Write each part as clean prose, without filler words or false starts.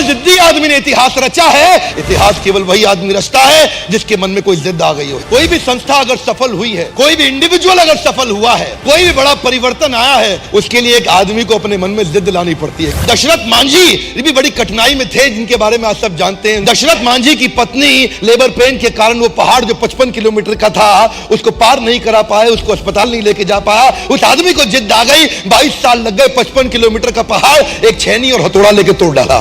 जिद्दी आदमी ने इतिहास रचा है। इतिहास केवल वही आदमी रचता है जिसके मन में कोई जिद आ गई हो। कोई भी संस्था अगर सफल हुई है, कोई भी इंडिविजुअल अगर सफल हुआ है, कोई भी बड़ा परिवर्तन आया है, उसके लिए एक आदमी को अपने मन में जिद लानी पड़ती है। दशरथ मांझी भी बड़ी कठिनाई में थे, जिनके बारे में आप सब जानते हैं। दशरथ मांझी की पत्नी लेबर पेन के कारण वो पहाड़ जो 55 किलोमीटर का था उसको पार नहीं करा पाए, उसको अस्पताल नहीं लेके जा पाया। उस आदमी को जिद आ गई, 22 साल लग गए, 55 किलोमीटर का पहाड़ एक छेनी और हथौड़ा लेके तोड़ डाला।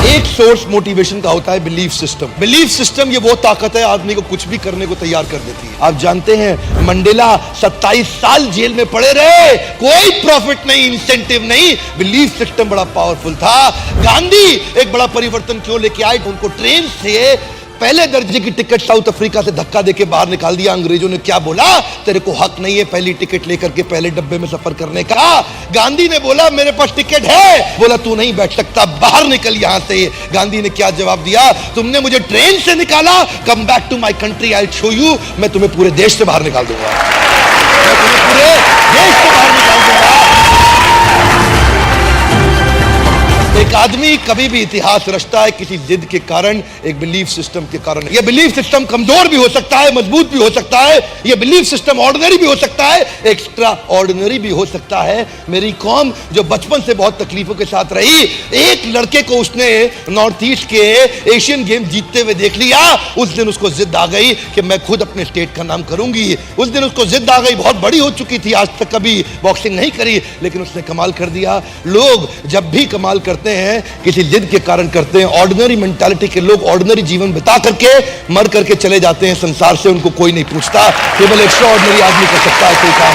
एक सोर्स मोटिवेशन का होता है बिलीफ सिस्टम। बिलीफ सिस्टम ये वो ताकत है आदमी को कुछ भी करने को तैयार कर देती है। आप जानते हैं मंडेला 27 साल जेल में पड़े रहे, कोई प्रॉफिट नहीं, इंसेंटिव नहीं, बिलीफ सिस्टम बड़ा पावरफुल था। गांधी एक बड़ा परिवर्तन क्यों लेके आए? उनको ट्रेन से पहले दर्जे की टिकट साउथ अफ्रीका से धक्का देके बाहर निकाल दिया। अंग्रेजों ने क्या बोला? तेरे को हक नहीं है पहली टिकट लेकर के पहले डब्बे में सफर करने का। गांधी ने बोला मेरे पास टिकट है, बोला तू नहीं बैठ सकता, बाहर निकल यहां से। गांधी ने क्या जवाब दिया? तुमने मुझे ट्रेन से निकाला, come back to my country, I show you. मैं तुम्हें पूरे देश से बाहर निकाल दूंगा, मैं तुम्हें पूरे देश से बाहर निकाल दूंगा। एक आदमी कभी भी इतिहास रचता है किसी जिद के कारण, एक बिलीफ सिस्टम के कारण। यह बिलीफ सिस्टम कमजोर भी हो सकता है, मजबूत भी हो सकता है। यह बिलीफ सिस्टम ऑर्डिनरी भी हो सकता है, एक्स्ट्रा ऑर्डिनरी भी हो सकता है। मेरी कौम जो बचपन से बहुत तकलीफों के साथ रही, एक लड़के को उसने नॉर्थ ईस्ट के एशियन गेम जीतते हुए देख लिया, उस दिन उसको जिद आ गई कि मैं खुद अपने स्टेट का नाम करूंगी। उस दिन उसको जिद आ गई, बहुत बड़ी हो चुकी थी, आज तक कभी बॉक्सिंग नहीं करी, लेकिन उसने कमाल कर दिया। लोग जब भी कमाल करते हैं किसी जिद के कारण करते हैं। ऑर्डिनरी मेंटालिटी के लोग ऑर्डिनरी जीवन बिता करके मर करके चले जाते हैं संसार से, उनको कोई नहीं पूछता। केवल एक्स्ट्राऑर्डिनरी आदमी कर सकता है कोई काम।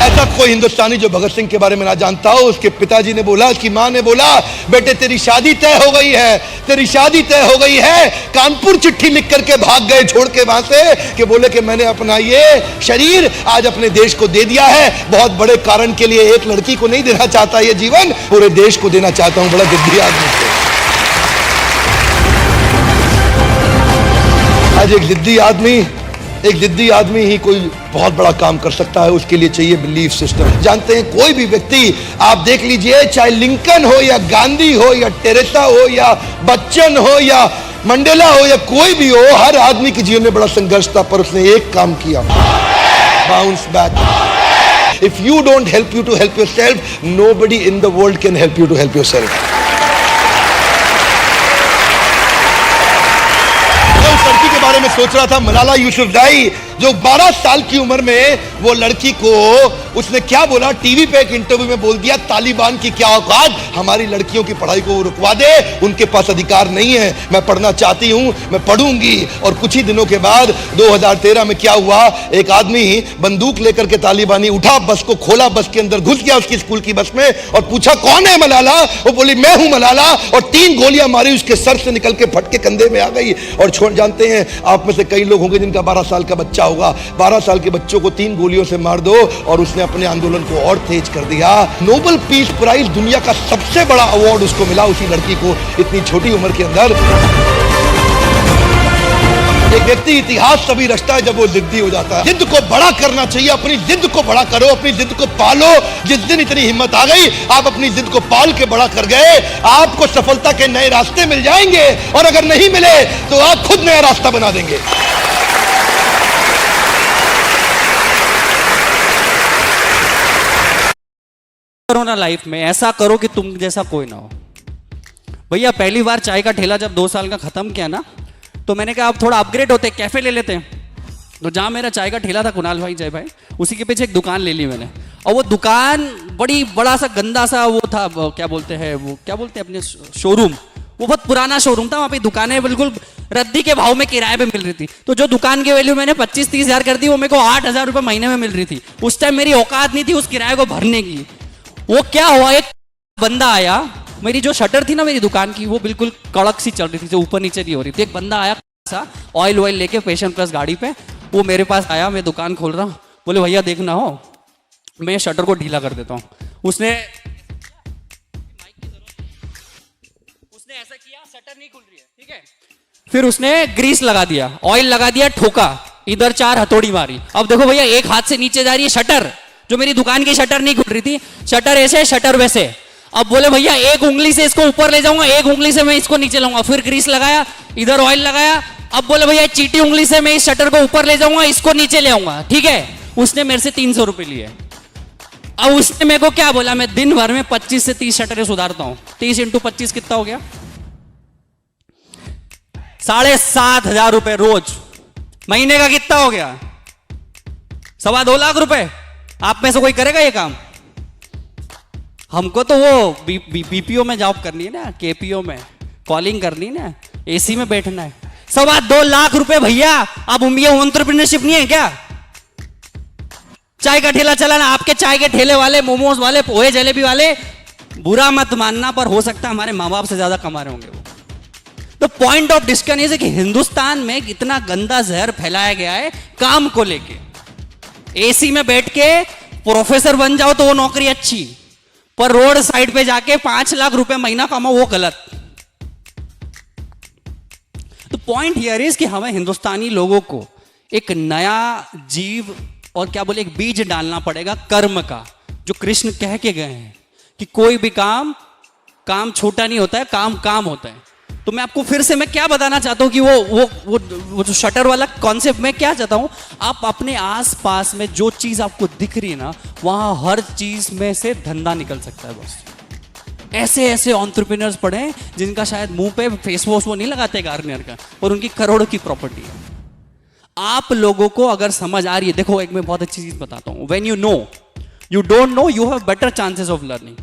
ऐसा कोई हिंदुस्तानी जो भगत सिंह के बारे में ना जानता हो। उसके पिताजी ने बोला, उसकी मां ने बोला, बेटे तेरी शादी तय हो गई है, तेरी शादी तय हो गई है। कानपुर चिट्ठी लिख करके भाग गए छोड़ के वहां से, कि बोले कि मैंने अपना ये शरीर आज अपने देश को दे दिया है, बहुत बड़े कारण के लिए। एक लड़की को नहीं देना चाहता ये जीवन, पूरे देश को देना चाहता हूं। बड़ा जिद्दी आदमी है आज। एक जिद्दी आदमी ही कोई बहुत बड़ा काम कर सकता है। उसके लिए चाहिए बिलीफ सिस्टम। जानते हैं कोई भी व्यक्ति आप देख लीजिए, चाहे लिंकन हो या गांधी हो या टेरेसा हो या बच्चन हो या मंडेला हो या कोई भी हो, हर आदमी के जीवन में बड़ा संघर्ष था, पर उसने एक काम किया, bounce back. If you don't help you to help yourself, nobody in the world can help you to help yourself. बारे में सोच रहा था मलाला यूसुफजई, जो 12 साल की उम्र में वो लड़की को उसने क्या बोला, टीवी पे एक इंटरव्यू में बोल दिया, तालिबान की क्या औकात, हमारी लड़कियों की पढ़ाई को रुकवा दे, उनके पास अधिकार नहीं है, मैं पढ़ना चाहती हूं, मैं पढ़ूंगी। और कुछ ही दिनों के बाद 2013 में क्या हुआ, एक आदमी बंदूक लेकर के तालिबानी उठा, बस को खोला, बस के अंदर घुस गया उसकी स्कूल की बस में और पूछा कौन है मलाला? वो बोली मैं हूं मलाला, और 3 गोलियां मारी, उसके सर से निकल के फट के कंधे में आ गई। और छोड़, जानते हैं आप में से कई लोग होंगे जिनका 12 साल का बच्चा होगा, 12 साल के बच्चों को 3 गोलियों से मार दो, और उसने अपने आंदोलन को और तेज कर दिया। नोबेल पीस प्राइज, दुनिया का सबसे बड़ा अवार्ड उसको मिला, उसी लड़की को, इतनी छोटी उम्र के अंदर। एक व्यक्ति इतिहास तभी रचता है जब वो जिद्दी हो जाता है। जिद को बड़ा करना चाहिए, अपनी जिद को बड़ा करो, अपनी जिद को पालो। जिस दिन इतनी हिम्मत आ गई, आप अपनी जिद को पाल के बड़ा कर गए, आपको सफलता के नए रास्ते मिल जाएंगे, और अगर नहीं मिले तो आप खुद नया रास्ता बना देंगे। करो ना लाइफ में, ऐसा करो कि तुम जैसा कोई ना हो। भैया पहली बार चाय का ठेला जब 2 साल का खत्म किया ना, तो मैंने कहा अब थोड़ा अपग्रेड होते, कैफे ले लेते हैं। तो जहाँ मेरा चाय का ठेला था, कुणाल भाई, जय भाई, उसी के पीछे एक दुकान ले ली मैंने। और वो दुकान बड़ा सा गंदा सा वो था, क्या बोलते हैं अपने शोरूम, वो बहुत पुराना शोरूम था। वहाँ पे दुकानें बिल्कुल रद्दी के भाव में किराए पे मिल रही थी। तो जो दुकान की वैल्यू मैंने 25-30 हज़ार कर दी, वो मेरे को 8,000 रुपये महीने में मिल रही थी। उस टाइम मेरी औकात नहीं थी उस किराए को भरने की। वो क्या हुआ, एक बंदा आया, मेरी जो शटर थी ना मेरी दुकान की, वो बिल्कुल कड़क सी चल रही थी, जो ऊपर नीचे नहीं हो रही थी। एक बंदा आया ऑयल लेके पैशन प्लस गाड़ी पे, वो मेरे पास आया, मैं दुकान खोल रहा हूँ, बोले भैया देखना हो मैं शटर को ढीला कर देता हूँ। उसने ऐसा किया, शटर नहीं खुल रही है, ठीक है। फिर उसने ग्रीस लगा दिया, ऑयल लगा दिया, ठोका, इधर 4 हथौड़ी मारी। अब देखो भैया एक हाथ से नीचे जा रही है शटर, जो मेरी दुकान की शटर नहीं खुल रही थी, शटर ऐसे शटर वैसे। अब बोले भैया एक उंगली से इसको ऊपर ले जाऊंगा, एक उंगली से मैं इसको नीचे लाऊंगा, फिर ग्रीस लगाया, इधर ऑयल लगाया। अब बोले भैया चीटी उंगली से मैं इस शटर को ऊपर ले जाऊंगा, इसको नीचे ले आऊंगा, ठीक है। उसने मेरे से 300 रुपए लिए। अब उसने मेरे को क्या बोला, मैं दिन भर में 25 से 30 शटरें सुधारता हूं। 30 × 25 कितना हो गया? 7,500 रुपए रोज। महीने का कितना हो गया? 2.25 लाख रुपए। आप में से कोई करेगा ये काम? हमको तो वो बीपीओ में जॉब करनी है ना, केपीओ में कॉलिंग करनी है ना, एसी में बैठना है। 2.25 लाख रुपए भैया। अब ये एंटरप्रेन्योरशिप नहीं है क्या? चाय का ठेला चलाना, आपके चाय के ठेले वाले, मोमोज वाले, पोहे जलेबी वाले, बुरा मत मानना पर हो सकता है हमारे माँ बाप से ज्यादा कमा रहे होंगे वो। तो पॉइंट ऑफ डिस्कशन ये कि हिंदुस्तान में कितना गंदा जहर फैलाया गया है काम को लेके। एसी में बैठ के प्रोफेसर बन जाओ तो वो नौकरी अच्छी, पर रोड साइड पे जाके 5 लाख रुपए महीना कमाओ वो गलत। तो पॉइंट हियर इज कि हमें हिंदुस्तानी लोगों को एक नया जीव और क्या बोले एक बीज डालना पड़ेगा कर्म का, जो कृष्ण कह के गए हैं कि कोई भी काम छोटा नहीं होता है, काम होता है। तो मैं आपको फिर से मैं क्या बताना चाहता हूं कि वो जो शटर वाला कॉन्सेप्ट मैं क्या चाहता हूं, आप अपने आसपास में जो चीज आपको दिख रही है ना, वहां हर चीज में से धंधा निकल सकता है। बस ऐसे एंटरप्रेन्योर्स पड़े हैं जिनका शायद मुंह पे फेस वॉश वो नहीं लगाते गार्नियर का, और उनकी करोड़ों की प्रॉपर्टी है। आप लोगों को अगर समझ आ रही है, देखो एक मैं बहुत अच्छी चीज बताता हूं, when you know, you don't know, you have better chances of learning.